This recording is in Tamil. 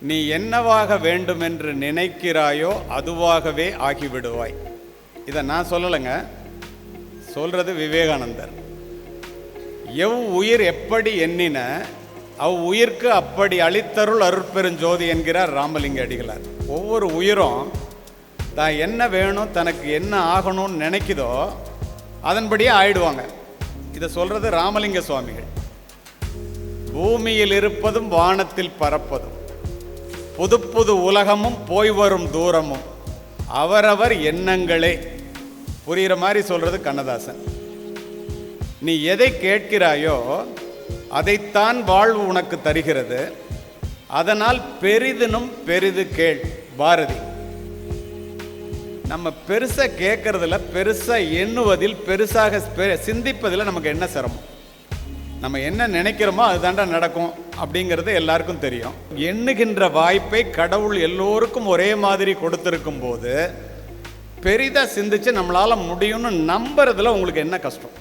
நீ என்னவாக வேண்டுமென்று நினைக்கிறாயோ அதுவாகவே ஆகிவிடுவாய். இதை நான் சொல்லலைங்க, சொல்றது விவேகானந்தர். எவ் உயிர் எப்படி எண்ணின அவ் உயிர்க்கு அப்படி அளித்தருள் அருட்பெருஞ்சோதி என்கிறார் ராமலிங்க அடிகளார். ஒவ்வொரு உயிரும் தான் என்ன வேணும், தனக்கு என்ன ஆகணும்னு நினைக்குதோ அதன்படியே ஆயிடுவாங்க. இதை சொல்றது ராமலிங்க சுவாமிகள். பூமியில் இருப்பதும் வானத்தில் பறப்பதும் புது புது உலகமும் போய் வரும் தூரமும் அவரவர் எண்ணங்களே. புரிகிற மாதிரி சொல்றது கண்ணதாசன். நீ எதை கேட்கிறாயோ அதைத்தான் வாழ்வு உனக்கு தருகிறது, அதனால் பெரிதினும் பெரிது கேள். பாரதி. நம்ம பெருசா கேட்கறதுல, பெருசா எண்ணுவதில், பெருசாக சிந்திப்பதில் நமக்கு என்ன சிரமம்? நம்ம என்ன நினைக்கிறோமோ அதுதாண்டா நடக்கும் அப்படிங்கிறது எல்லாருக்கும் தெரியும். எண்ணுகின்ற வாய்ப்பை கடவுள் எல்லோருக்கும் ஒரே மாதிரி கொடுத்திருக்கும் போது பெரிதாக சிந்திச்சு நம்மளால முடியும்னு நம்புறதுல உங்களுக்கு என்ன கஷ்டம்?